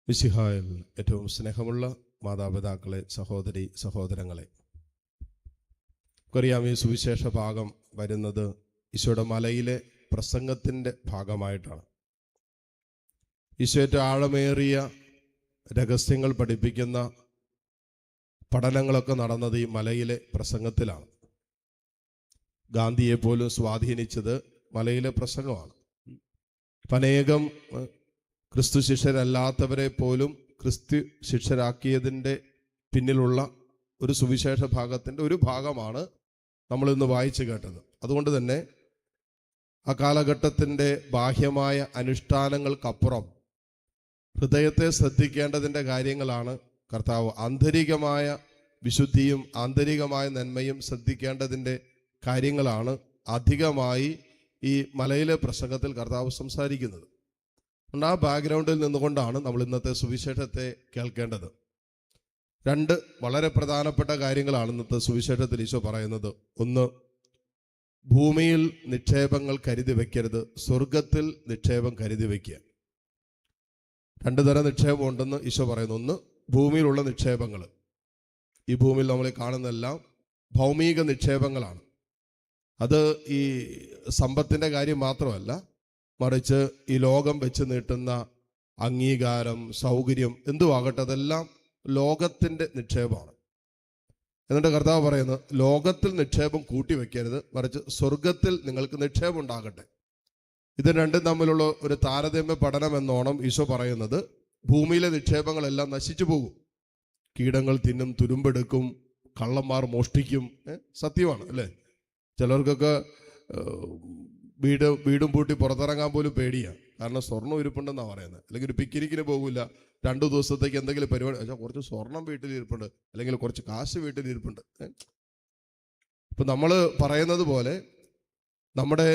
മിശിഹായിൽ ഏറ്റവും സ്നേഹമുള്ള മാതാപിതാക്കളെ, സഹോദരി സഹോദരങ്ങളെ, ഈ സുവിശേഷ ഭാഗം വരുന്നത് ഈശോയുടെ മലയിലെ പ്രസംഗത്തിൻ്റെ ഭാഗമായിട്ടാണ്. ഈശോയുടെ ആഴമേറിയ രഹസ്യങ്ങൾ പഠിപ്പിക്കുന്ന പഠനങ്ങളൊക്കെ നടന്നത് ഈ മലയിലെ പ്രസംഗത്തിലാണ്. ഗാന്ധിയെ പോലും സ്വാധീനിച്ചത് മലയിലെ പ്രസംഗമാണ്. അനേകം ക്രിസ്തു ശിഷ്യരല്ലാത്തവരെ പോലും ക്രിസ്തു ശിഷ്യരാക്കിയതിൻ്റെ പിന്നിലുള്ള ഒരു സുവിശേഷ ഭാഗത്തിൻ്റെ ഒരു ഭാഗമാണ് നമ്മളിന്ന് വായിച്ചു കേട്ടത്. അതുകൊണ്ട് തന്നെ ആ കാലഘട്ടത്തിൻ്റെ ബാഹ്യമായ അനുഷ്ഠാനങ്ങൾക്കപ്പുറം ഹൃദയത്തെ ശ്രദ്ധിക്കേണ്ടതിൻ്റെ കാര്യങ്ങളാണ് കർത്താവ്. ആന്തരികമായ വിശുദ്ധിയും ആന്തരികമായ നന്മയും ശ്രദ്ധിക്കേണ്ടതിൻ്റെ കാര്യങ്ങളാണ് അധികമായി ഈ മലയിലെ പ്രസംഗത്തിൽ കർത്താവ് സംസാരിക്കുന്നത്. ആ ബാക്ക്ഗ്രൗണ്ടിൽ നിന്നുകൊണ്ടാണ് നമ്മൾ ഇന്നത്തെ സുവിശേഷത്തെ കേൾക്കേണ്ടത്. രണ്ട് വളരെ പ്രധാനപ്പെട്ട കാര്യങ്ങളാണ് ഇന്നത്തെ സുവിശേഷത്തിൽ ഈശോ പറയുന്നത്. ഒന്ന്, ഭൂമിയിൽ നിക്ഷേപങ്ങൾ കരുതി വയ്ക്കരുത്, സ്വർഗത്തിൽ നിക്ഷേപം കരുതി വയ്ക്കുക. രണ്ടു തരം നിക്ഷേപം ഉണ്ടെന്ന് ഈശോ പറയുന്നു. ഒന്ന്, ഭൂമിയിലുള്ള നിക്ഷേപങ്ങൾ. ഈ ഭൂമിയിൽ നമ്മൾ കാണുന്നതെല്ലാം ഭൗമിക നിക്ഷേപങ്ങളാണ്. അത് ഈ സമ്പത്തിൻ്റെ കാര്യം മാത്രമല്ല, മറിച്ച് ഈ ലോകം വെച്ച് നീട്ടുന്ന അംഗീകാരം, സൗകര്യം, എന്തുവാകട്ടെ അതെല്ലാം ലോകത്തിൻ്റെ നിക്ഷേപമാണ്. എന്നിട്ട് കർത്താവ് പറയുന്നത്, ലോകത്തിൽ നിക്ഷേപം കൂട്ടിവെക്കരുത്, മറിച്ച് സ്വർഗത്തിൽ നിങ്ങൾക്ക് നിക്ഷേപം ഉണ്ടാകട്ടെ. ഇത് രണ്ടും തമ്മിലുള്ള ഒരു താരതമ്യ പഠനം എന്നോണം ഈശോ പറയുന്നത്, ഭൂമിയിലെ നിക്ഷേപങ്ങളെല്ലാം നശിച്ചു പോകും. കീടങ്ങൾ തിന്നും, തുരുമ്പെടുക്കും, കള്ളന്മാർ മോഷ്ടിക്കും. സത്യമാണ് അല്ലേ? ചിലർക്കൊക്കെ വീടും പൂട്ടി പുറത്തിറങ്ങാൻ പോലും പേടിയാണ്. കാരണം സ്വർണ്ണം ഇരിപ്പുണ്ടെന്നാണ് പറയുന്നത്. അല്ലെങ്കിൽ ഒരു പിക്നിക്കിന് പോകില്ല, 2 ദിവസത്തേക്ക് എന്തെങ്കിലും പരിപാടി, കുറച്ച് സ്വർണം വീട്ടിലിരിപ്പുണ്ട്, അല്ലെങ്കിൽ കുറച്ച് കാശ് വീട്ടിലിരിപ്പുണ്ട്. ഇപ്പം നമ്മൾ പറയുന്നത് പോലെ നമ്മുടെ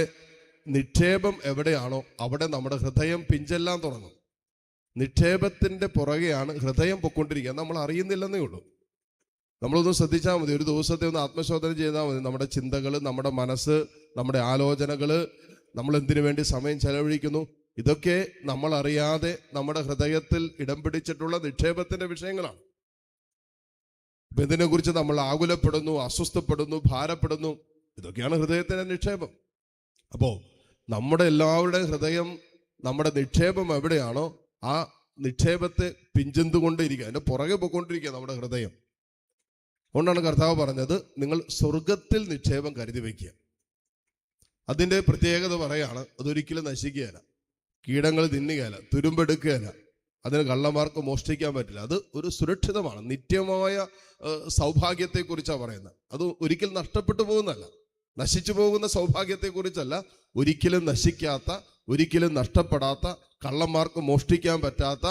നിക്ഷേപം എവിടെയാണോ അവിടെ നമ്മുടെ ഹൃദയം പിഞ്ചെല്ലാൻ തുടങ്ങും. നിക്ഷേപത്തിൻ്റെ പുറകെയാണ് ഹൃദയം പൊക്കൊണ്ടിരിക്കുക. നമ്മൾ അറിയുന്നില്ലെന്നേ ഉള്ളൂ. നമ്മളൊന്ന് ശ്രദ്ധിച്ചാൽ മതി, ഒരു ദിവസത്തെ ഒന്ന് ആത്മശോധന ചെയ്താൽ മതി. നമ്മുടെ ചിന്തകൾ, നമ്മുടെ മനസ്സ്, നമ്മുടെ ആലോചനകൾ, നമ്മൾ എന്തിനു വേണ്ടി സമയം ചെലവഴിക്കുന്നു, ഇതൊക്കെ നമ്മൾ അറിയാതെ നമ്മുടെ ഹൃദയത്തിൽ ഇടം പിടിച്ചിട്ടുള്ള നിക്ഷേപത്തിൻ്റെ വിഷയങ്ങളാണ്. ഇപ്പം ഇതിനെക്കുറിച്ച് നമ്മൾ ആകുലപ്പെടുന്നു, അസ്വസ്ഥപ്പെടുന്നു, ഭാരപ്പെടുന്നു. ഇതൊക്കെയാണ് ഹൃദയത്തിൻ്റെ നിക്ഷേപം. അപ്പോൾ നമ്മുടെ എല്ലാവരുടെയും ഹൃദയം, നമ്മുടെ നിക്ഷേപം എവിടെയാണോ ആ നിക്ഷേപത്തെ പിഞ്ചെന്തുകൊണ്ടിരിക്കുക, അതിൻ്റെ പുറകെ പോയിക്കൊണ്ടിരിക്കുക നമ്മുടെ ഹൃദയം. അതുകൊണ്ടാണ് കർത്താവ് പറഞ്ഞത്, നിങ്ങൾ സ്വർഗത്തിൽ നിക്ഷേപം കരുതി വയ്ക്കുക. അതിൻ്റെ പ്രത്യേകത പറയാണ്, അതൊരിക്കലും നശിക്കുകയല്ല, കീടങ്ങൾ തിന്നുകയല്ല, തുരുമ്പെടുക്കുകയല്ല, അതിന് കള്ളന്മാർക്ക് മോഷ്ടിക്കാൻ പറ്റില്ല. അത് ഒരു സുരക്ഷിതമാണ്, നിത്യമായ സൗഭാഗ്യത്തെക്കുറിച്ചാണ് പറയുന്നത്. അത് ഒരിക്കലും നഷ്ടപ്പെട്ടു പോകുന്നതല്ല, നശിച്ചു പോകുന്ന സൗഭാഗ്യത്തെക്കുറിച്ചല്ല, ഒരിക്കലും നശിക്കാത്ത, ഒരിക്കലും നഷ്ടപ്പെടാത്ത, കള്ളന്മാർക്ക് മോഷ്ടിക്കാൻ പറ്റാത്ത,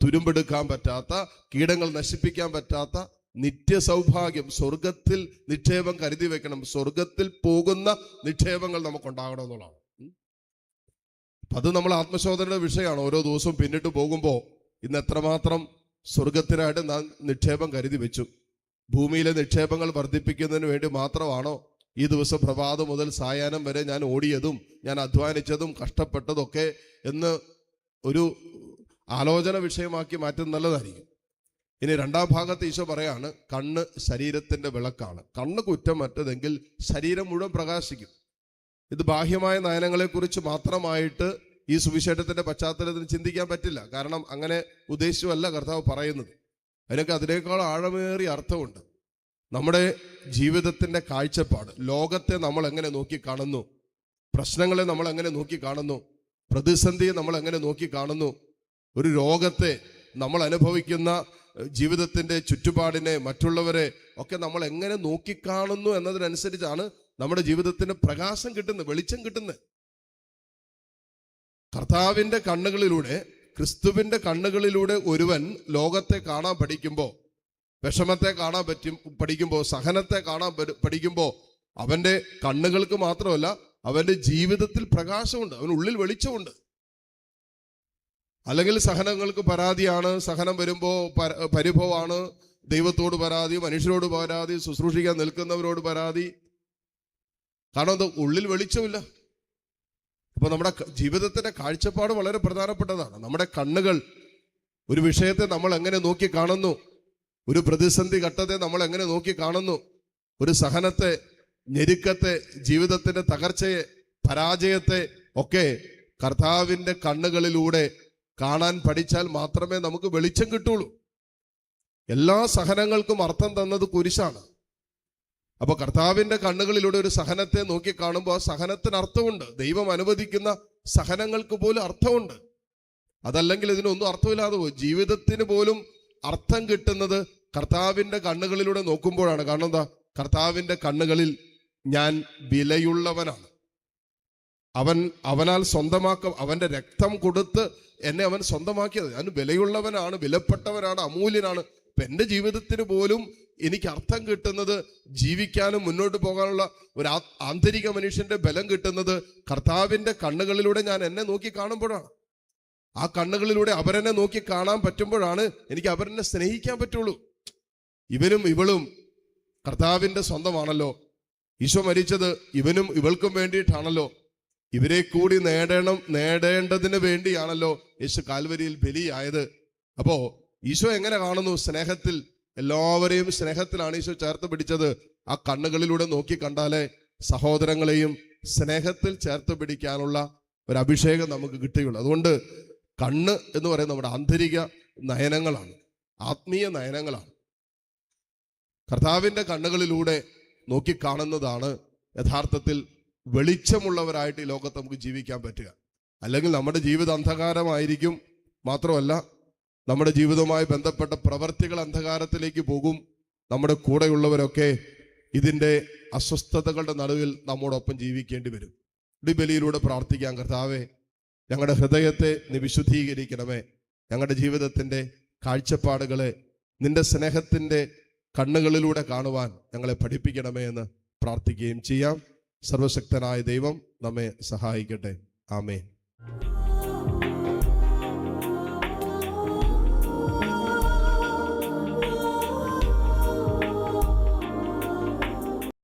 തുരുമ്പെടുക്കാൻ പറ്റാത്ത, കീടങ്ങൾ നശിപ്പിക്കാൻ പറ്റാത്ത നിത്യസൗഭാഗ്യം. സ്വർഗത്തിൽ നിക്ഷേപം കരുതി വെക്കണം. സ്വർഗത്തിൽ പോകുന്ന നിക്ഷേപങ്ങൾ നമുക്കുണ്ടാകണം എന്നുള്ളതാണ്. അത് നമ്മൾ ആത്മശോധനയുടെ വിഷയമാണ്. ഓരോ ദിവസവും പിന്നിട്ട് പോകുമ്പോൾ ഇന്ന് എത്രമാത്രം സ്വർഗത്തിനായിട്ട് നാം നിക്ഷേപം കരുതി വെച്ചു. ഭൂമിയിലെ നിക്ഷേപങ്ങൾ വർദ്ധിപ്പിക്കുന്നതിന് വേണ്ടി മാത്രമാണോ ഈ ദിവസം പ്രഭാതം മുതൽ സായാഹ്നം വരെ ഞാൻ ഓടിയതും ഞാൻ അധ്വാനിച്ചതും കഷ്ടപ്പെട്ടതൊക്കെ എന്ന് ഒരു ആലോചന വിഷയമാക്കി മാറ്റുന്നത് നല്ലതായിരിക്കും. ഇനി രണ്ടാം ഭാഗത്ത് ഈശോ പറയാണ്, കണ്ണ് ശരീരത്തിൻ്റെ വിളക്കാണ്. കണ്ണ് കുറ്റമറ്റതെങ്കിൽ ശരീരം മുഴുവൻ പ്രകാശിക്കും. ഇത് ബാഹ്യമായ നയനങ്ങളെക്കുറിച്ച് മാത്രമായിട്ട് ഈ സുവിശേഷത്തിൻ്റെ പശ്ചാത്തലത്തിൽ ചിന്തിക്കാൻ പറ്റില്ല. കാരണം അങ്ങനെ ഉദ്ദേശിച്ചുമല്ല കർത്താവ് പറയുന്നത്. അതിനേക്കാൾ ആഴമേറിയ അർത്ഥമുണ്ട്. നമ്മുടെ ജീവിതത്തിൻ്റെ കാഴ്ചപ്പാട്, ലോകത്തെ നമ്മൾ എങ്ങനെ നോക്കിക്കാണുന്നു, പ്രശ്നങ്ങളെ നമ്മൾ എങ്ങനെ നോക്കിക്കാണുന്നു, പ്രതിസന്ധിയെ നമ്മൾ എങ്ങനെ നോക്കിക്കാണുന്നു, ഒരു രോഗത്തെ, നമ്മൾ അനുഭവിക്കുന്ന ജീവിതത്തിൻ്റെ ചുറ്റുപാടിനെ, മറ്റുള്ളവരെ ഒക്കെ നമ്മൾ എങ്ങനെ നോക്കിക്കാണുന്നു എന്നതിനനുസരിച്ചാണ് നമ്മുടെ ജീവിതത്തിന് പ്രകാശം കിട്ടുന്നത്, വെളിച്ചം കിട്ടുന്നത്. കർത്താവിൻ്റെ കണ്ണുകളിലൂടെ, ക്രിസ്തുവിൻ്റെ കണ്ണുകളിലൂടെ ഒരുവൻ ലോകത്തെ കാണാൻ പഠിക്കുമ്പോൾ, വിഷമത്തെ കാണാൻ പഠിക്കുമ്പോൾ, സഹനത്തെ കാണാൻ പഠിക്കുമ്പോൾ, അവൻ്റെ കണ്ണുകൾക്ക് മാത്രമല്ല അവൻ്റെ ജീവിതത്തിൽ പ്രകാശമുണ്ട്, അവനുള്ളിൽ വെളിച്ചമുണ്ട്. അല്ലെങ്കിൽ സഹനങ്ങൾക്ക് പരാതിയാണ്, സഹനം വരുമ്പോൾ പരിഭവമാണ്, ദൈവത്തോട് പരാതി, മനുഷ്യരോട് പരാതി, ശുശ്രൂഷിക്കാൻ നിൽക്കുന്നവരോട് പരാതി. കാരണം അത് ഉള്ളിൽ വെളിച്ചമില്ല. അപ്പോൾ നമ്മുടെ ജീവിതത്തിൻ്റെ കാഴ്ചപ്പാട് വളരെ പ്രധാനപ്പെട്ടതാണ്. നമ്മുടെ കണ്ണുകൾ ഒരു വിഷയത്തെ നമ്മൾ എങ്ങനെ നോക്കി കാണുന്നു, ഒരു പ്രതിസന്ധി ഘട്ടത്തെ നമ്മൾ എങ്ങനെ നോക്കി കാണുന്നു, ഒരു സഹനത്തെ, ഞെരുക്കത്തെ, ജീവിതത്തിന്റെ തകർച്ചയെ, പരാജയത്തെ ഒക്കെ കർത്താവിന്റെ കണ്ണുകളിലൂടെ കാണാൻ പഠിച്ചാൽ മാത്രമേ നമുക്ക് വെളിച്ചം കിട്ടുള്ളൂ. എല്ലാ സഹനങ്ങൾക്കും അർത്ഥം തന്നത് കുരിശാണ്. അപ്പൊ കർത്താവിന്റെ കണ്ണുകളിലൂടെ ഒരു സഹനത്തെ നോക്കി കാണുമ്പോൾ ആ സഹനത്തിന് അർത്ഥമുണ്ട്. ദൈവം അനുവദിക്കുന്ന സഹനങ്ങൾക്ക് പോലും അർത്ഥമുണ്ട്. അതല്ലെങ്കിൽ ഇതിനൊന്നും അർത്ഥമില്ലാതെ പോകും. ജീവിതത്തിന് പോലും അർത്ഥം കിട്ടുന്നത് കർത്താവിന്റെ കണ്ണുകളിലൂടെ നോക്കുമ്പോഴാണ്. കാരണം എന്താ? കർത്താവിന്റെ കണ്ണുകളിൽ ഞാൻ വിലയുള്ളവനാണ്. അവനാൽ അവന്റെ രക്തം കൊടുത്ത് എന്നെ അവൻ സ്വന്തമാക്കിയത്. ഞാൻ വിലയുള്ളവനാണ്, വിലപ്പെട്ടവനാണ്, അമൂല്യനാണ്. ഇപ്പൊ എൻ്റെ ജീവിതത്തിന് പോലും എനിക്ക് അർത്ഥം കിട്ടുന്നത്, ജീവിക്കാനും മുന്നോട്ട് പോകാനുള്ള ഒരു ആന്തരിക മനുഷ്യന്റെ ബലം കിട്ടുന്നത് കർത്താവിന്റെ കണ്ണുകളിലൂടെ ഞാൻ എന്നെ നോക്കി കാണുമ്പോഴാണ്. ആ കണ്ണുകളിലൂടെ അവരെന്നെ നോക്കി കാണാൻ പറ്റുമ്പോഴാണ് എനിക്ക് അവരെന്നെ സ്നേഹിക്കാൻ പറ്റുള്ളൂ. ഇവനും ഇവളും കർത്താവിന്റെ സ്വന്തമാണല്ലോ. ഈശോ മരിച്ചത് ഇവനും ഇവൾക്കും വേണ്ടിയിട്ടാണല്ലോ. ഇവരെ കൂടി നേടേണ്ടതിന് വേണ്ടിയാണല്ലോ യേശു കാൽവരിയിൽ ബലിയായത്. അപ്പോ ഈശോ എങ്ങനെ കാണുന്നു? സ്നേഹത്തിൽ. എല്ലാവരെയും സ്നേഹത്തിലാണ് ഈശോ ചേർത്ത് പിടിച്ചത്. ആ കണ്ണുകളിലൂടെ നോക്കി കണ്ടാലേ സഹോദരങ്ങളെയും സ്നേഹത്തിൽ ചേർത്ത് പിടിക്കാനുള്ള ഒരു അഭിഷേകം നമുക്ക് കിട്ടുകയുള്ളൂ. അതുകൊണ്ട് കണ്ണ് എന്ന് പറയുന്നത് നമ്മുടെ ആന്തരിക നയനങ്ങളാണ്, ആത്മീയ നയനങ്ങളാണ്. കർത്താവിന്റെ കണ്ണുകളിലൂടെ നോക്കിക്കാണുന്നതാണ് യഥാർത്ഥത്തിൽ വെളിച്ചമുള്ളവരായിട്ട് ഈ ലോകത്ത് നമുക്ക് ജീവിക്കാൻ പറ്റുക. അല്ലെങ്കിൽ നമ്മുടെ ജീവിതം അന്ധകാരമായിരിക്കും. മാത്രമല്ല, നമ്മുടെ ജീവിതവുമായി ബന്ധപ്പെട്ട പ്രവർത്തികൾ അന്ധകാരത്തിലേക്ക് പോകും. നമ്മുടെ കൂടെയുള്ളവരൊക്കെ ഇതിൻ്റെ അസ്വസ്ഥതകളുടെ നടുവിൽ നമ്മോടൊപ്പം ജീവിക്കേണ്ടി വരും. ഈ ബലിയിലൂടെ പ്രാർത്ഥിക്കാം. കർത്താവേ, ഞങ്ങളുടെ ഹൃദയത്തെ നീ വിശുദ്ധീകരിക്കണമേ. ഞങ്ങളുടെ ജീവിതത്തിൻ്റെ കാഴ്ചപ്പാടുകളെ നിന്റെ സ്നേഹത്തിൻ്റെ കണ്ണുകളിലൂടെ കാണുവാൻ ഞങ്ങളെ പഠിപ്പിക്കണമേ എന്ന് പ്രാർത്ഥിക്കുകയും ചെയ്യാം. സർവശക്തനായ ദൈവം നമ്മെ സഹായിക്കട്ടെ. ആമേൻ.